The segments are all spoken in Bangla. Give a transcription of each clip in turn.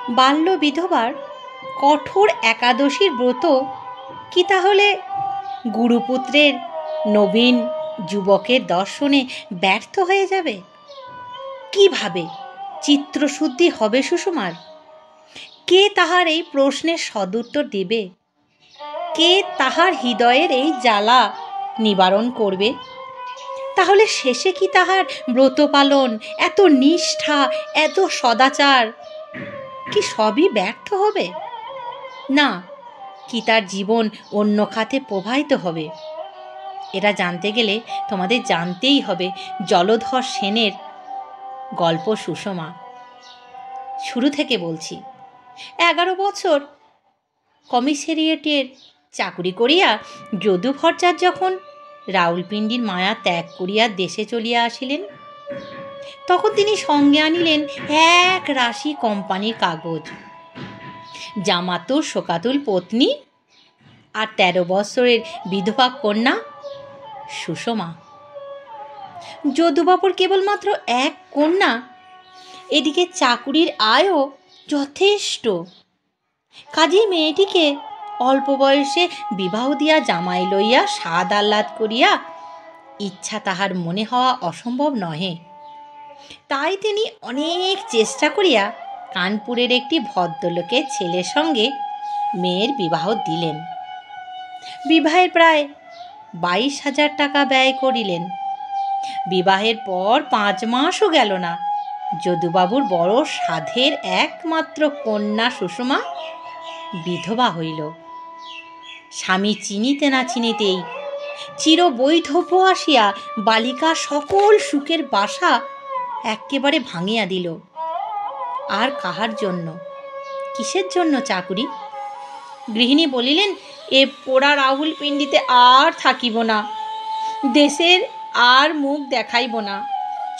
বাল্য বিধবার কঠোর একাদশীর ব্রত কি তাহলে গুরুপুত্রের নবীন যুবকের দর্শনে ব্যর্থ হয়ে যাবে? কিভাবে চিত্রশুদ্ধি হবে সুষমার? কে তাহার এই প্রশ্নের সদুত্তর দেবে? কে তাহার হৃদয়ের এই জ্বালা নিবারণ করবে? তাহলে শেষে কি তাহার ব্রত পালন, এত নিষ্ঠা, এত সদাচার কি সবই ব্যর্থ হবে? না, কি তার জীবন অন্য খাতে প্রবাহিত হবে? এটা জানতে গেলে তোমাদের জানতেই হবে জলধর সেনের গল্প সুষমা। শুরু থেকে বলছি। 11 বছর কমিশারিয়েটের চাকুরি করিয়া যদু ভট্টাচার্য যখন রাউলপিন্ডির মায়া ত্যাগ করিয়া দেশে চলিয়া আসিলেন, তখন তিনি সঙ্গে আনিলেন এক রাশি কোম্পানির কাগজ, জামাতুর শোকাতুল পত্নী আর 13 বছরের বিধবা কন্যা সুষমা। যদুবাবুর কেবলমাত্র এক কন্যা, এদিকে চাকুরির আয়ও যথেষ্ট। কাজেই মেয়েটিকে অল্প বয়সে বিবাহ দিয়া জামাই লইয়া স্বাদ আহ্লাদ করিয়া ইচ্ছা তাহার মনে হওয়া অসম্ভব নহে। তাই তিনি অনেক চেষ্টা করিয়া কানপুরের একটি ভদ্রলোকের ছেলের সঙ্গে মেয়ের বিবাহ দিলেন। বিবাহের প্রায় 22,000 টাকা ব্যয় করিলেন। বিবাহের পর 5 মাসও গেল না, যদুবাবুর বড় সাধের একমাত্র কন্যা সুষমা বিধবা হইল। স্বামী চিনিতে না চিনিতেই চিরবৈধব্য আসিয়া বালিকা সকল সুখের বাসা একেবারে ভাঙিয়া দিল। আর কাহার জন্য, কিসের জন্য চাকুরি? গৃহিণী বলিলেন, এ পোড়া রাহুলপিন্ডিতে আর থাকিব না, দেশের আর মুখ দেখাইব না,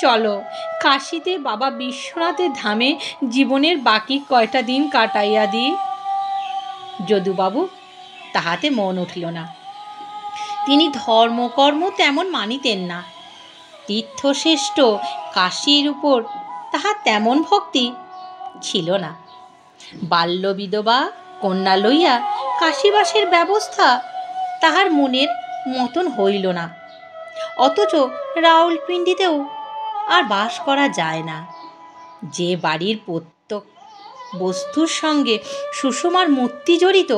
চলো কাশীতে বাবা বিশ্বনাথের ধামে জীবনের বাকি কয়টা দিন কাটাইয়া দিই। যদুবাবু তাহাতে মন উঠিল না। তিনি ধর্মকর্ম তেমন মানিতেন না। তীর্থশ্রেষ্ঠ কাশীর উপর তাহার তেমন ভক্তি ছিল না। বাল্য বিধবা কন্যা লইয়া কাশীবাসের ব্যবস্থা তাহার মনের মতন হইল না। অথচ রাউলপিন্ডিতেও আর বাস করা যায় না। যে বাড়ির প্রত্যেক বস্তুর সঙ্গে সুষমার মূর্তি জড়িত,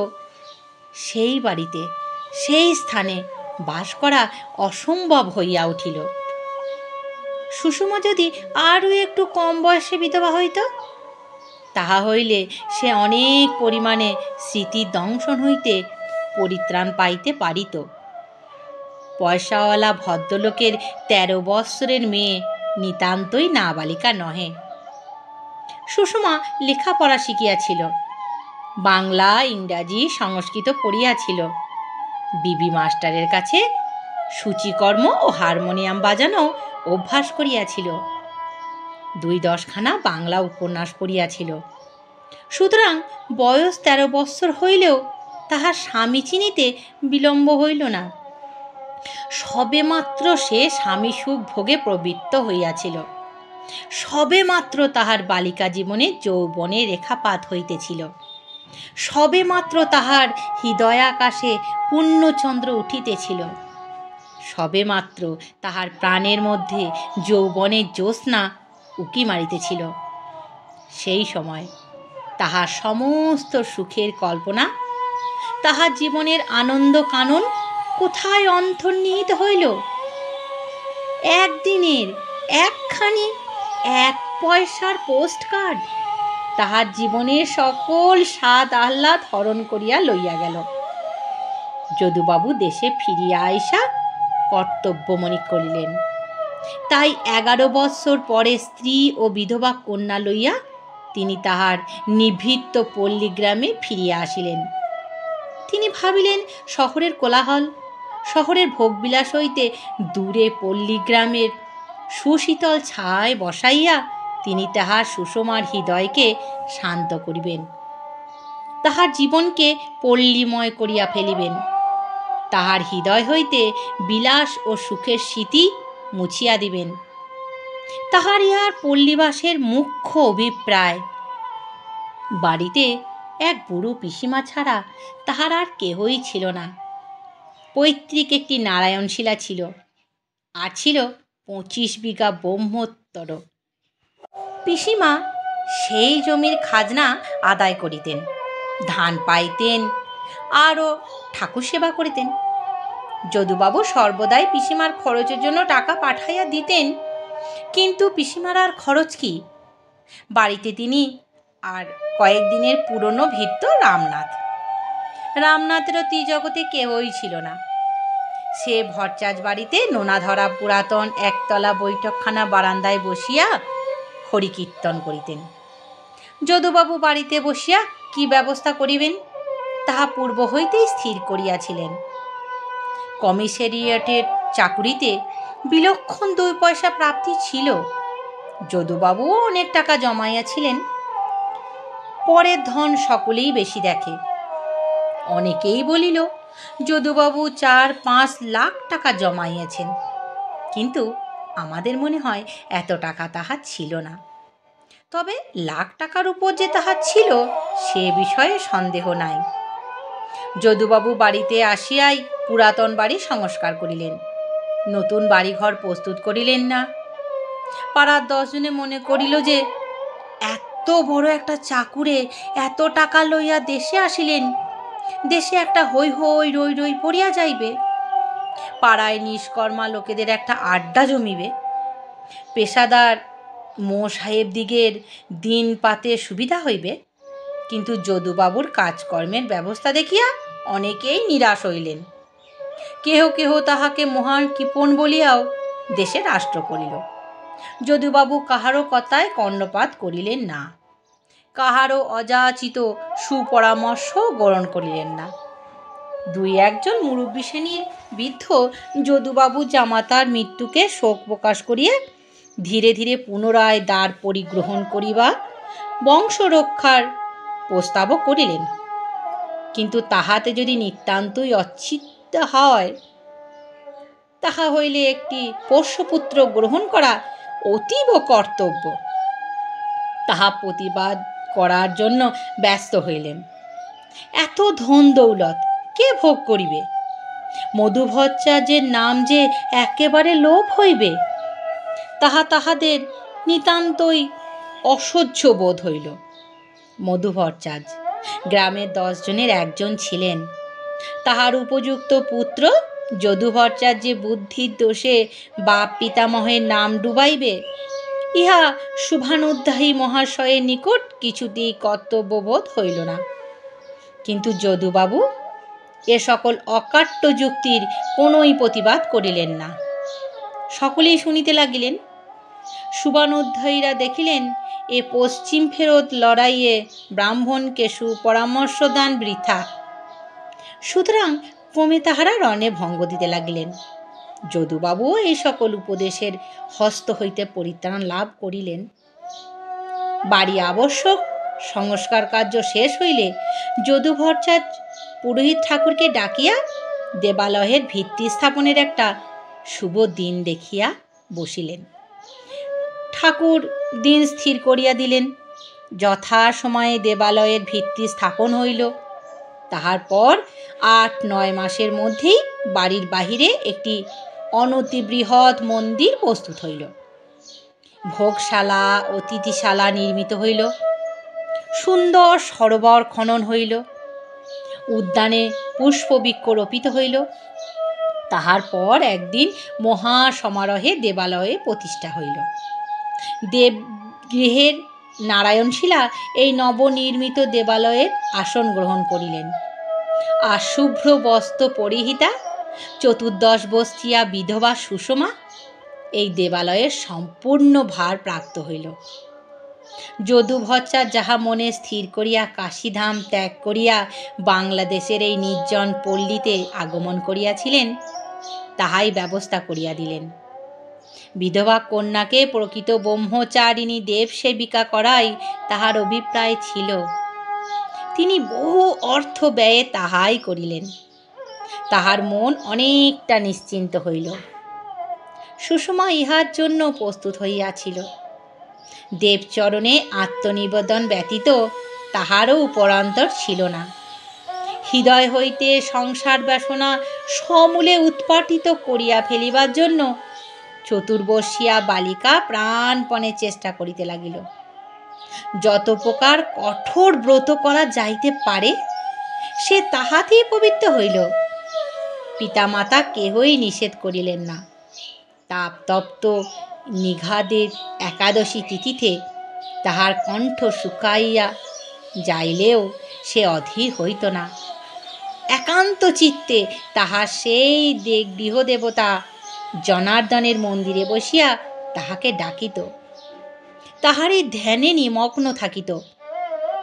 সেই বাড়িতে, সেই স্থানে বাস করা অসম্ভব হইয়া উঠিল। সুষমা যদি আরও একটু কম বয়সে বিধবা হইত, তাহা হইলে সে অনেক পরিমাণে স্মৃতির দংশন হইতে পরিত্রাণ পাইতে পারিত। পয়সাওয়ালা ভদ্রলোকের 13 বৎসরের মেয়ে নিতান্তই নাবালিকা নহে। সুষমা লেখাপড়া শিখিয়াছিল, বাংলা, ইংরাজি, সংস্কৃত পড়িয়াছিল। বিবি মাস্টারের কাছে সূচিকর্ম ও হারমোনিয়াম বাজানো অভ্যাস করিয়াছিল। 2-10 খানা বাংলা উপন্যাস পড়িয়াছিল। সুতরাং বয়স 13 বৎসর হইলেও তাহার স্বামী চিনিতে বিলম্ব হইল না। সবেমাত্র সে স্বামী সুখ ভোগে প্রবৃত্ত হইয়াছিল। সবেমাত্র তাহার বালিকা জীবনে যৌবনে রেখাপাত হইতেছিল। সবেমাত্র তাহার হৃদয়াকাশে পূর্ণচন্দ্র উঠিতেছিল। সবেমাত্র তাহার প্রাণের মধ্যে যৌবনের জ্যোৎস্না উকি মারিতেছিল। সেই সময় তাহার সমস্ত সুখের কল্পনা, তাহার জীবনের আনন্দ কানন কোথায় অন্তর্নিহিত হইল? একদিনের একখানি 1 পয়সার পোস্ট কার্ড তাহার জীবনের সকল স্বাদ আহ্লাদ হরণ করিয়া লইয়া গেল। যদুবাবু দেশে ফিরিয়া আইসা কর্তব্যমণি করিলেন। তাই 11 বৎসর পরে স্ত্রী ও বিধবা কন্যা লইয়া তিনি তাহার নিভৃত পল্লীগ্রামে ফিরিয়া আসিলেন। তিনি ভাবিলেন, শহরের কোলাহল, শহরের ভোগবিলাস হইতে দূরে পল্লীগ্রামের সুশীতল ছায় বসাইয়া তিনি তাহার সুষমার হৃদয়কে শান্ত করিবেন, তাহার জীবনকে পল্লীময় করিয়া ফেলিবেন, তাহার হৃদয় হইতে বিলাস ও সুখের স্মৃতি মুছিয়া দিবেন। তাহার ইহার পল্লীবাসের মুখ্য অভিপ্রায়। বাড়িতে এক বুড়ো পিসিমা ছাড়া তাহার আর কেহই ছিল না। পৈতৃক একটি নারায়ণশিলা ছিল, আর ছিল 25 বিঘা ব্রহ্মোত্তর। পিসিমা সেই জমির খাজনা আদায় করিতেন, ধান পাইতেন, আরও ঠাকুর সেবা করিতেন। যদুবাবু সর্বদাই পিসিমার খরচের জন্য টাকা পাঠাইয়া দিতেন, কিন্তু পিসিমার আর খরচ কি? বাড়িতে তিনি আর কয়েকদিনের পুরনো ভৃত্য রামনাথ। রামনাথেরও ত্রিজগতে কেহই ছিল না। সে ভট্টাচ বাড়িতে নোনা ধরা পুরাতন একতলা বৈঠকখানা বারান্দায় বসিয়া হরিকীর্তন করিতেন। যদুবাবু বাড়িতে বসিয়া কি ব্যবস্থা করিবেন তাহা পূর্ব হইতেই স্থির করিয়াছিলেন। কমিশারিয়েটের চাকুরিতে বিলক্ষণ 2 পয়সা প্রাপ্তি ছিল। যদুবাবুও অনেক টাকা জমাইয়াছিলেন। পরের ধন সকলেই বেশি দেখে। অনেকেই বলিল যদুবাবু 4-5 লাখ টাকা জমাইয়াছেন, কিন্তু আমাদের মনে হয় এত টাকা তাহার ছিল না। তবে লাখ টাকার উপর যে তাহার ছিল সে বিষয়ে সন্দেহ নাই। যদুবাবু বাড়িতে আসিয়াই পুরাতন বাড়ি সংস্কার করিলেন, নতুন বাড়িঘর প্রস্তুত করিলেন না। পাড়ার 10 জনে মনে করিল যে এত বড় একটা চাকুরে এত টাকা লইয়া দেশে আসিলেন, দেশে একটা হই হই রই রই পড়িয়া যাইবে, পাড়ায় নিষ্কর্মা লোকেদের একটা আড্ডা জমিবে, পেশাদার মো সাহেব দিগের দিন পাতে সুবিধা হইবে। কিন্তু যদুবাবুর কাজকর্মের ব্যবস্থা দেখিয়া অনেকেই নিরাশ হইলেন। কেহ কেহ তাহাকে মহান কৃপণ বলিয়াও দেশে রাষ্ট্র করিল। যদুবাবু কাহারও কথায় কর্ণপাত করিলেন না, কাহারও অযাচিত সুপরামর্শ গ্রহণ করিলেন না। 2-1 জন মুরব্বী শ্রেণীর বৃদ্ধ যদুবাবু জামাতার মৃত্যুকে শোক প্রকাশ করিয়া ধীরে ধীরে পুনরায় দ্বার পরিগ্রহণ করিবা বংশ রক্ষার প্রস্তাবও করিলেন। কিন্তু তাহাতে যদি নিতান্তই অচ্ছিদ্য হয়, তাহা হইলে একটি পোষ্যপুত্র গ্রহণ করা অতীব কর্তব্য। তাহা প্রতিবাদ করার জন্য ব্যস্ত হইলেন। এত ধন দৌলত কে ভোগ করিবে? মধু ভট্টাচার্যের নাম যে একেবারে লোপ হইবে, তাহা তাহাদের নিতান্তই অসহ্য বোধ হইল। মধু ভট্টাচার্য গ্রামের 10 জনের একজন ছিলেন। তাহার উপযুক্ত পুত্র যদু ভট্টাচার্য বুদ্ধির দোষে বাপ পিতামহের নাম ডুবাইবে, ইহা শুভানুধ্যায়ী মহাশয়ের নিকট কিছুতেই কর্তব্যবোধ হইল না। কিন্তু যদুবাবু এ সকল অকাট্য যুক্তির কোনোই প্রতিবাদ করিলেন না। সকলেই শুনিতে লাগিলেন। শুভানুধ্যায়ীরা দেখিলেন এ পশ্চিম ফেরত লড়াইয়ে ব্রাহ্মণকে সুপরামর্শ দান বৃথা। সুতরাং ক্রমে তাহারা রণে ভঙ্গ দিতে লাগিলেন। যদুবাবুও এই সকল উপদেশের হস্ত হইতে পরিত্রাণ লাভ করিলেন। বাড়ি আবশ্যক সংস্কার কার্য শেষ হইলে যদু ভট্টাচার্য পুরোহিত ঠাকুরকে ডাকিয়া দেবালয়ের ভিত্তি স্থাপনের একটা শুভ দিন দেখিয়া বসিলেন। ঠাকুর দিন স্থির করিয়া দিলেন। যথা সময়ে দেবালয়ের ভিত্তি স্থাপন হইল। তাহার পর 8-9 মাসের মধ্যেই বাড়ির বাহিরে একটি অনতিবৃহৎ মন্দির প্রস্তুত হইল। ভোগশালা, অতিথিশালা নির্মিত হইল। সুন্দর সরোবর খনন হইল। উদ্যানে পুষ্পবৃক্ষ রোপিত হইল। তাহার পর একদিন মহা সমারোহে দেবালয়ে প্রতিষ্ঠা হইল। দেবগৃহের নারায়ণশিলা এই নবনির্মিত দেবালয়ের আসন গ্রহণ করিলেন। আর শুভ্র বস্ত্র পরিহিতা 14 বর্ষীয়া বিধবা সুষমা এই দেবালয়ের সম্পূর্ণ ভার প্রাপ্ত হইল। যদু ভট্টাচার্য যাহা মনে স্থির করিয়া কাশীধাম ত্যাগ করিয়া বাংলাদেশের এই নির্জন পল্লীতে আগমন করিয়াছিলেন, তাহাই ব্যবস্থা করিয়া দিলেন। বিধবা কন্যাকে প্রকৃত ব্রহ্মচারিণী দেবসেবিকা করাই তাহার অভিপ্রায় ছিল। তিনি বহু অর্থ ব্যয়ে তাহাই করিলেন। তাহার মন অনেকটা নিশ্চিন্ত হইল। সুষমা ইহার জন্য প্রস্তুত হইয়াছিল। দেবচরণে আত্মনিবেদন ব্যতীত তাহারও উপরন্তর ছিল না। হৃদয় হইতে সংসার বাসনা সমূলে উৎপাটিত করিয়া ফেলিবার জন্য চতুর্বর্ষীয়া বালিকা প্রাণপণে চেষ্টা করিতে লাগিল। যত প্রকার কঠোর ব্রত করা যাইতে পারে সে তাহাতেই পবিত্র হইল। পিতামাতা কেহই নিষেধ করিলেন না। তাপতপ্ত নিঘাদের একাদশী তিথিতে তাহার কণ্ঠ শুকাইয়া যাইলেও সে অধীর হইত না। একান্ত চিত্তে তাহার সেই গৃহদেবতা জনার্দনের মন্দিরে বসিয়া তাহাকে ডাকিত, তাহারই ধ্যানে নিমগ্ন থাকিত।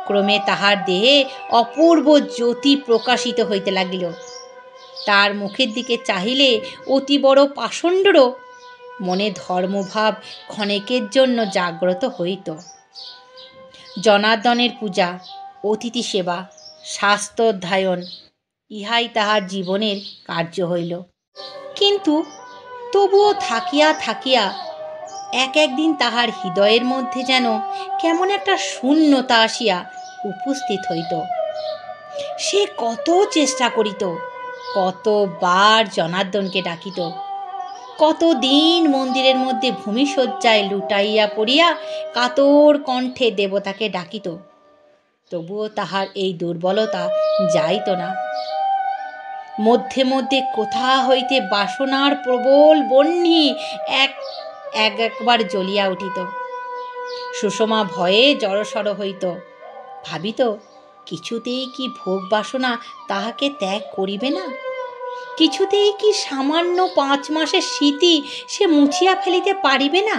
ক্রমে তাহার দেহে অপূর্ব জ্যোতি প্রকাশিত হইতে লাগিল। তার মুখের দিকে চাহিলে অতি বড় পাষণ্ডরও মনে ধর্মভাব ক্ষণেকের জন্য জাগ্রত হইত। জনার্দনের পূজা, অতিথি সেবা, শাস্ত্রাধ্যয়ন ইহাই তাহার জীবনের কার্য হইল। কিন্তু তবুও থাকিয়া থাকিয়া একদিন তাহার হৃদয়ের মধ্যে যেন কেমন একটা শূন্যতা আসিয়া উপস্থিত হইত। সে কত চেষ্টা করিত, কতবার জনার্দনকে ডাকিত, কতদিন মন্দিরের মধ্যে ভূমিশয্যায় লুটাইয়া পড়িয়া কাতর কণ্ঠে দেবতাকে ডাকিত, তবুও তাহার এই দুর্বলতা যাইত না। মধ্যে মধ্যে কোথা হইতে বাসনার প্রবল বহ্নি একবার জ্বলিয়া উঠিত। সুষমা ভয়ে জড়সড় হইত, ভাবিত কিছুতেই কি ভোগ বাসনা তাহাকে ত্যাগ করিবে না? কিছুতেই কি সামান্য 5 মাসের স্মৃতি সে মুছিয়া ফেলিতে পারিবে না?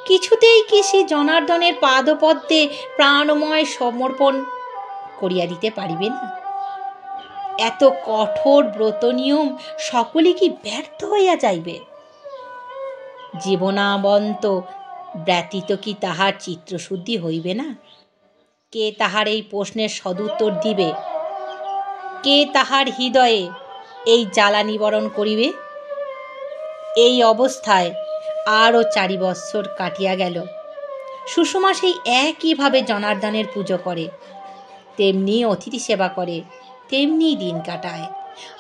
কিছুতেই কি সে জনার্দনের পাদপদ্মে প্রাণময় সমর্পণ করিয়া দিতে পারিবে না? এত কঠোর ব্রত নিয়ম সকলে কি ব্যর্থ হইয়া যাইবে? জীবনাবন্ত ব্যতীত কি তাহার চিত্তশুদ্ধি হইবে না? কে তাহার এই প্রশ্নের সদুত্তর দিবে? কে তাহার হৃদয়ে এই জ্বালা নিবারণ করিবে? এই অবস্থায় আরও 4 বৎসর কাটিয়া গেল। সুষমা সেই একইভাবে জনার্দনের পুজো করে, তেমনি অতিথি সেবা করে, তেমনি দিন কাটায়।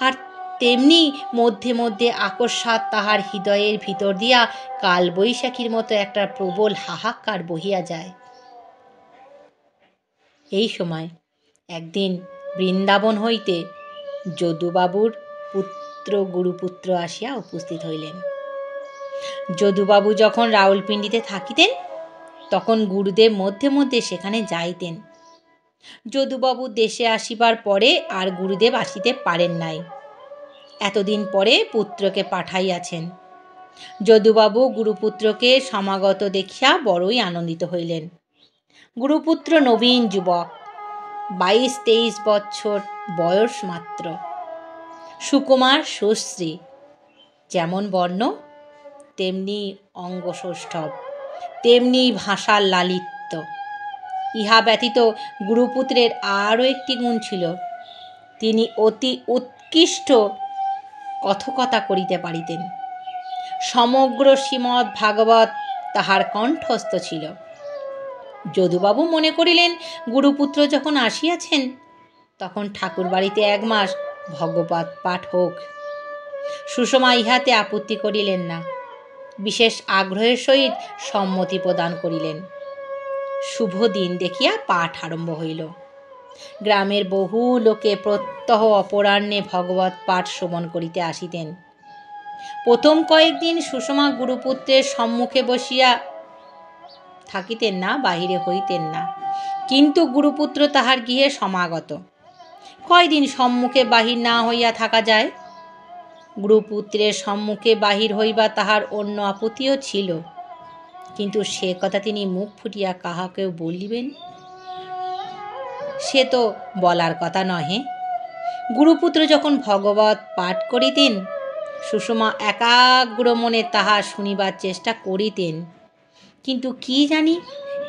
আর তেমনি মধ্যে মধ্যে আকস্মাৎ তাহার হৃদয়ের ভিতর দিয়া কালবৈশাখীর মতো একটা প্রবল হাহাকার বহিয়া যায়। এই সময় একদিন বৃন্দাবন হইতে যদুবাবুর পুত্র গুরুপুত্র আসিয়া উপস্থিত হইলেন। যদুবাবু যখন রাউলপিন্ডিতে থাকিতেন তখন গুরুদেব মধ্যে মধ্যে সেখানে যাইতেন। যদুবাবু দেশে আসিবার পরে আর গুরুদেব আসিতে পারেন নাই। এতদিন পরে পুত্রকে পাঠাইয়াছেন। যদুবাবু গুরুপুত্রকে সমাগত দেখিয়া বড়ই আনন্দিত হইলেন। গুরুপুত্র নবীন যুবক, 22-23 বৎসর বয়স মাত্র, সুকুমার সুশ্রী, যেমন বর্ণ তেমনি অঙ্গসৌষ্ঠব, তেমনি ভাষার লালিত্য। ইহা ব্যতীত গুরুপুত্রের আরও একটি গুণ ছিল, তিনি অতি উৎকৃষ্ট কথকতা করিতে পারিতেন। সমগ্র শ্রীমদ্ ভাগবত তাহার কণ্ঠস্থ ছিল। যদুবাবু মনে করিলেন গুরুপুত্র যখন আসিয়াছেন তখন ঠাকুর বাড়িতে 1 মাস ভগবত পাঠ হোক। সুষমা ইহাতে আপত্তি করিলেন না, বিশেষ আগ্রহের সহিত সম্মতি প্রদান করিলেন। শুভ দিন দেখিয়া পাঠ আরম্ভ হইল। গ্রামের বহু লোকে প্রত্যহ অপরাহ্নে ভগবত পাঠ শ্রবণ করিতে আসিতেন। প্রথম কয়েকদিন সুষমা গুরুপুত্রের সম্মুখে বসিয়া থাকিতেন না, বাহিরে হইতেন না, কিন্তু গুরুপুত্র তাহার গৃহে সমাগত। কয়দিন সম্মুখে বাহির না হইয়া থাকা যায়? গুরুপুত্রের সম্মুখে বাহির হইবা তাহার অন্য আপত্তিও ছিল, কিন্তু সে কথা তিনি মুখ ফুটিয়া কাহাকেও বলিবেন? সে তো বলার কথা নহে। গুরুপুত্র যখন ভগবত পাঠ করিতেন সুষমা একাগ্র মনে তাহা শুনিবার চেষ্টা করিতেন, কিন্তু কি জানি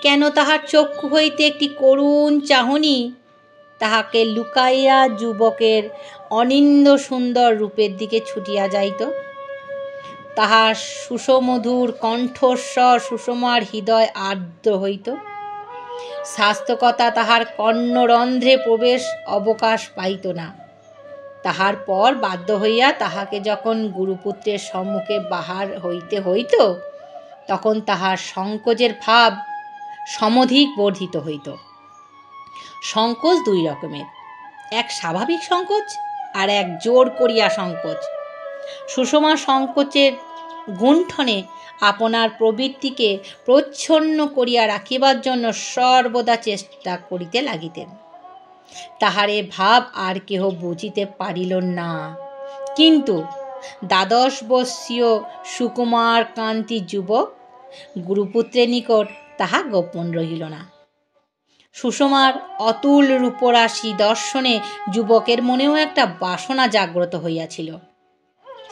কেন তাহার চক্ষু হইতে একটি করুণ চাহনি তাহাকে লুকাইয়া যুবকের অনিন্দ্য সুন্দর রূপের দিকে ছুটিয়া যাইত। তাহার সুষমধুর কণ্ঠস্বর সুষমার হৃদয় আর্দ্র হইত। স্বাস্থ্যকতা তাহার কর্ণরন্ধ্রে প্রবেশ অবকাশ পাইত না। তাহার পর বাধ্য হইয়া তাহাকে যখন গুরুপুত্রের সম্মুখে বাহার হইতে হইত, তখন তাহার সংকোচের ভাব সমধিক বর্ধিত হইত। সংকোচ দুই রকমের, এক স্বাভাবিক সংকোচ আর এক জোর করিয়া সংকোচ। সুষমা সংকোচের গুণ্ঠনে আপনার প্রবৃত্তিকে প্রচ্ছন্ন করিয়া রাখিবার জন্য সর্বদা চেষ্টা করিতে লাগিতেন। তাহার এ ভাব আর কেহ বুঝিতে পারিল না, কিন্তু দ্বাদশ বর্ষীয় সুকুমার কান্তি যুবক গুরুপুত্রের নিকট তাহা গোপন রহিল না। সুষমার অতুল রূপরাশি দর্শনে যুবকের মনেও একটা বাসনা জাগ্রত হইয়াছিল।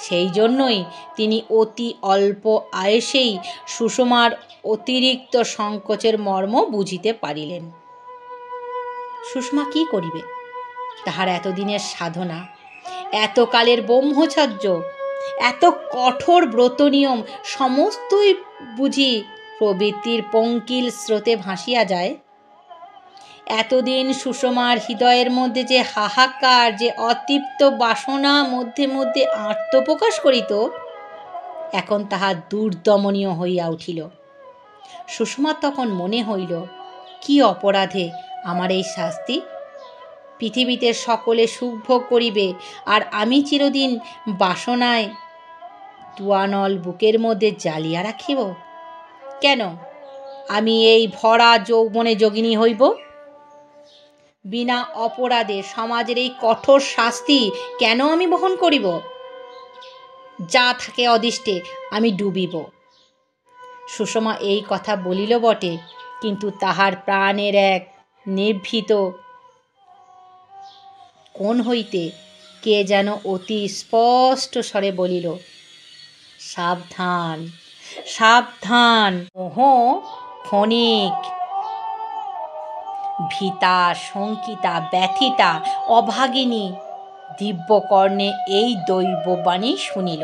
সেই জন্যই তিনি অতি অল্প আয়েসেই সুষমার অতিরিক্ত সংকোচের মর্ম বুঝিতে পারিলেন। সুষমা কি করিবে? তাহার এতদিনের সাধনা, এতকালের ব্রহ্মচর্য, এত কঠোর ব্রত নিয়ম সমস্তই বুঝি প্রবৃত্তির পঙ্কিল স্রোতে ভাসিয়া যায়। এতদিন সুষমার হৃদয়ের মধ্যে যে হাহাকার, যে অতৃপ্ত বাসনা মধ্যে মধ্যে আত্মপ্রকাশ করিত, এখন তাহা দুর্দমনীয় হইয়া উঠিল। সুষমার তখন মনে হইল, কি অপরাধে আমার এই শাস্তি? পৃথিবীতে সকলে সুখভোগ করিবে, আর আমি চিরদিন বাসনায় তুয়ানল বুকের মধ্যে জ্বালিয়া রাখিব। কেন আমি এই ভরা যৌবনে যোগিনী হইব? বিনা অপরাধে সমাজের এই কঠোর শাস্তি কেন আমি বহন করিব? যা থাকে অদৃষ্টে আমি ডুবিব। সুষমা এই কথা বলিল বটে, কিন্তু তাহার প্রাণের এক নিভৃত কোণ হইতে কে যেন অতি স্পষ্ট স্বরে বলিল, সাবধান সাবধান, মোহ ক্ষণিক। ভীতা, শঙ্কিতা, ব্যথিতা অভাগিনী দিব্যকর্ণে এই দৈববাণী শুনিল।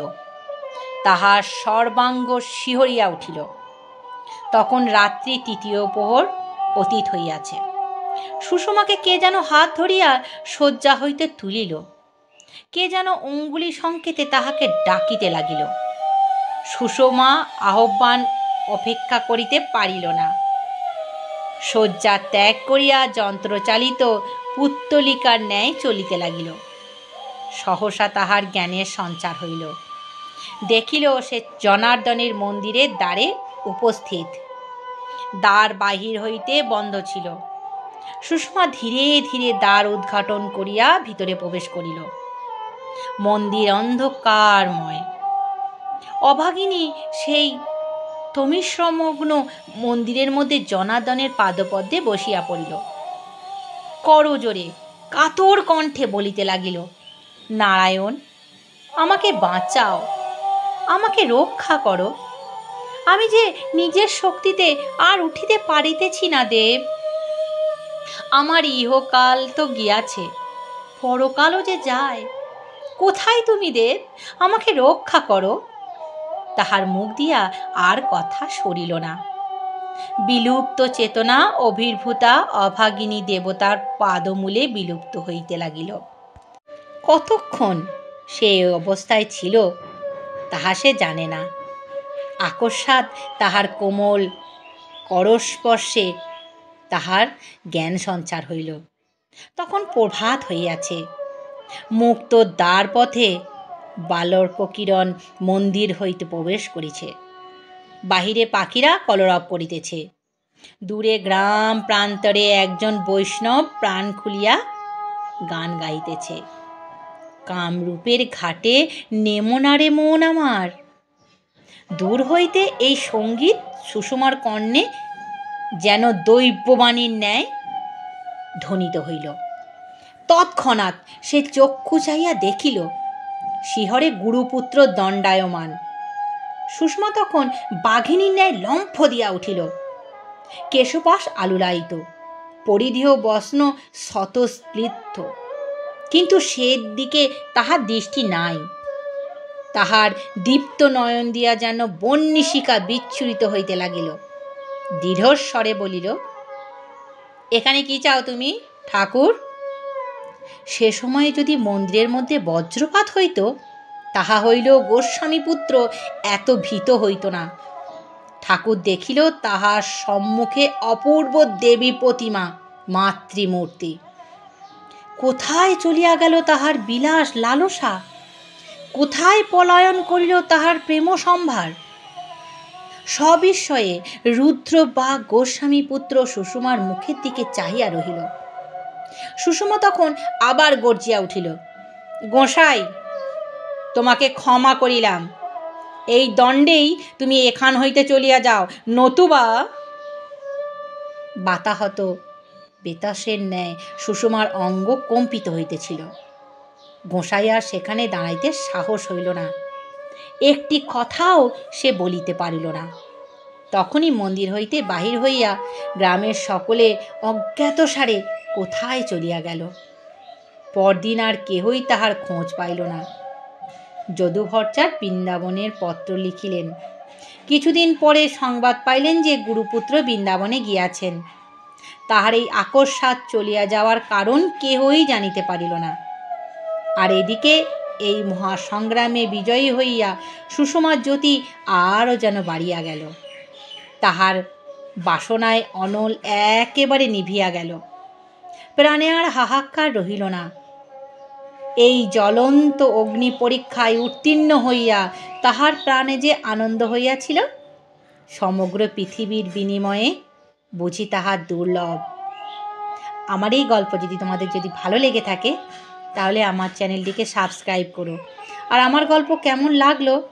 তাহার সর্বাঙ্গ শিহরিয়া উঠিল। তখন রাত্রি তৃতীয় প্রহর অতীত হইয়াছে। সুষমাকে কে যেন হাত ধরিয়া শয্যা হইতে তুলিল। কে যেন অঙ্গুলি সংকেতে তাহাকে ডাকিতে লাগিল। সুষমা আহ্বান অপেক্ষা করিতে পারিল না। শয্যা ত্যাগ করিয়া যন্ত্রচালিত পুত্তলিকার ন্যায় চলিতে লাগিল। সহসা তাহার জ্ঞানের সঞ্চার হইল। দেখিল সে জনার্দনের মন্দিরের দ্বারে উপস্থিত। দ্বার বাহির হইতে বন্ধ ছিল। সুষমা ধীরে ধীরে দ্বার উদ্ঘাটন করিয়া ভিতরে প্রবেশ করিল। মন্দির অন্ধকারময়। অভাগিনী সেই তমিশ্রমগ্ন মন্দিরের মধ্যে জনার্দনের পাদপদ্মে বসিয়া পড়িল। করজোরে কাতর কণ্ঠে বলিতে লাগিল, নারায়ণ, আমাকে বাঁচাও, আমাকে রক্ষা করো। আমি যে নিজের শক্তিতে আর উঠিতে পারিতেছি না দেব। আমার ইহকাল তো গিয়াছে, পরকালও যে যায়। কোথায় তুমি দেব? আমাকে রক্ষা করো। তাহার মুখ দিয়া আর কথা সরিল না। বিলুপ্ত চেতনা অভির্ভূতা অভাগিনী দেবতার পাদমূলে বিলুপ্ত হইতে লাগিল। কতক্ষণ সে অবস্থায় ছিল তাহা সে জানে না। আকস্মাৎ তাহার কোমল করস্পর্শে তাহার জ্ঞান সঞ্চার হইল। তখন প্রভাত হইয়াছে। মুক্ত দ্বার পথে বালর্ককিরণ মন্দির হইতে প্রবেশ করিছে। বাহিরে পাখিরা কলরব করিতেছে। দূরে গ্রাম প্রান্তরে একজন বৈষ্ণব প্রাণ খুলিয়া গান গাইতেছে, কামরূপের ঘাটে নেমো না রে মন আমার। দূর হইতে এই সঙ্গীত সুষমার কর্ণে যেন দৈববাণীর ন্যায় ধ্বনিত হইল। তৎক্ষণাৎ সে চক্ষু চাহিয়া দেখিল শিহরে গুরুপুত্র দণ্ডায়মান। সুষমা তখন বাঘিনীর ন্যায় লম্ফ দিয়া উঠিল। কেশপাশ আলুলায়িত, পরিধেয় বস্ন স্বতঃস্ফীত, কিন্তু সে দিকে তাহার দৃষ্টি নাই। তাহার দীপ্ত নয়ন দিয়া যেন বহ্নিশিখা বিচ্ছুরিত হইতে লাগিল। দৃঢ়স্বরে বলিল, এখানে কি চাও তুমি ঠাকুর? সে সময়ে যদি মন্দিরের মধ্যে বজ্রপাত হইত, তাহা হইলেও গোস্বামীপুত্র এত ভীত হইত না। ঠাকুর দেখিল তাহার সম্মুখে অপূর্ব দেবী প্রতিমা, মাতৃমূর্তি। কোথায় চলিয়া গেল তাহার বিলাস লালসা? কোথায় পলায়ন করিল তাহার প্রেম সম্ভার? সবিস্ময়ে রুদ্র বা গোস্বামীপুত্র সুষমার মুখের দিকে চাহিয়া রহিল। সুষমা তখন আবার গর্জিয়া উঠিল, গোসাই, তোমাকে ক্ষমা করিলাম, এই দণ্ডেই তুমি এখান হইতে চলিয়া যাও, নতুবা। বাতাহত বেতাসের ন্যায় সুষমার অঙ্গ কম্পিত হইতেছিল। গোসাই আর সেখানে দাঁড়াইতে সাহস হইল না, একটি কথাও সে বলিতে পারিল না। তখনই মন্দির হইতে বাহির হইয়া গ্রামের সকলে অজ্ঞাতসারে কোথায় চলিয়া গেল। পরদিন আর কেহই তাহার খোঁজ পাইল না। যদু ভট্টাচার্য বৃন্দাবনের পত্র লিখিলেন। কিছুদিন পরে সংবাদ পাইলেন যে গুরুপুত্র বৃন্দাবনে গিয়াছেন। তাহার এই আকস্মাৎ চলিয়া যাওয়ার কারণ কেহই জানিতে পারিল না। আর এদিকে এই মহাসংগ্রামে বিজয়ী হইয়া সুষমার জ্যোতি আরও যেন বাড়িয়া গেল। তাহার বাসনায় অনল একেবারে নিভিয়া গেল। প্রাণে আর হাহাকার রহিল না। এই জ্বলন্ত অগ্নি পরীক্ষায় উত্তীর্ণ হইয়া তাহার প্রাণে যে আনন্দ হইয়াছিল, সমগ্র পৃথিবীর বিনিময়ে বুঝি তাহার দুর্লভ। আমার এই গল্প তোমাদের যদি ভালো লেগে থাকে, তাহলে আমার চ্যানেলটিকে সাবস্ক্রাইব করো। আর আমার গল্প কেমন লাগলো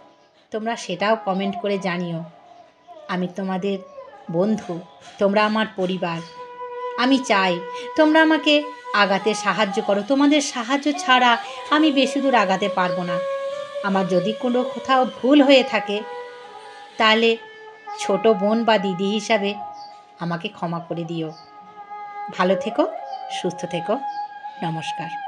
তোমরা সেটাও কমেন্ট করে জানিও। আমি তোমাদের বন্ধু, তোমরা আমার পরিবার। আমি চাই তোমরা আমাকে আগাতে সাহায্য করো। তোমাদের সাহায্য ছাড়া আমি বেশি দূর আগাতে পারবো না। আমার যদি কোনো কোথাও ভুল হয়ে থাকে, তাহলে ছোট বোন বা দিদি হিসাবে আমাকে ক্ষমা করে দিও। ভালো থেকো, সুস্থ থেকো। নমস্কার।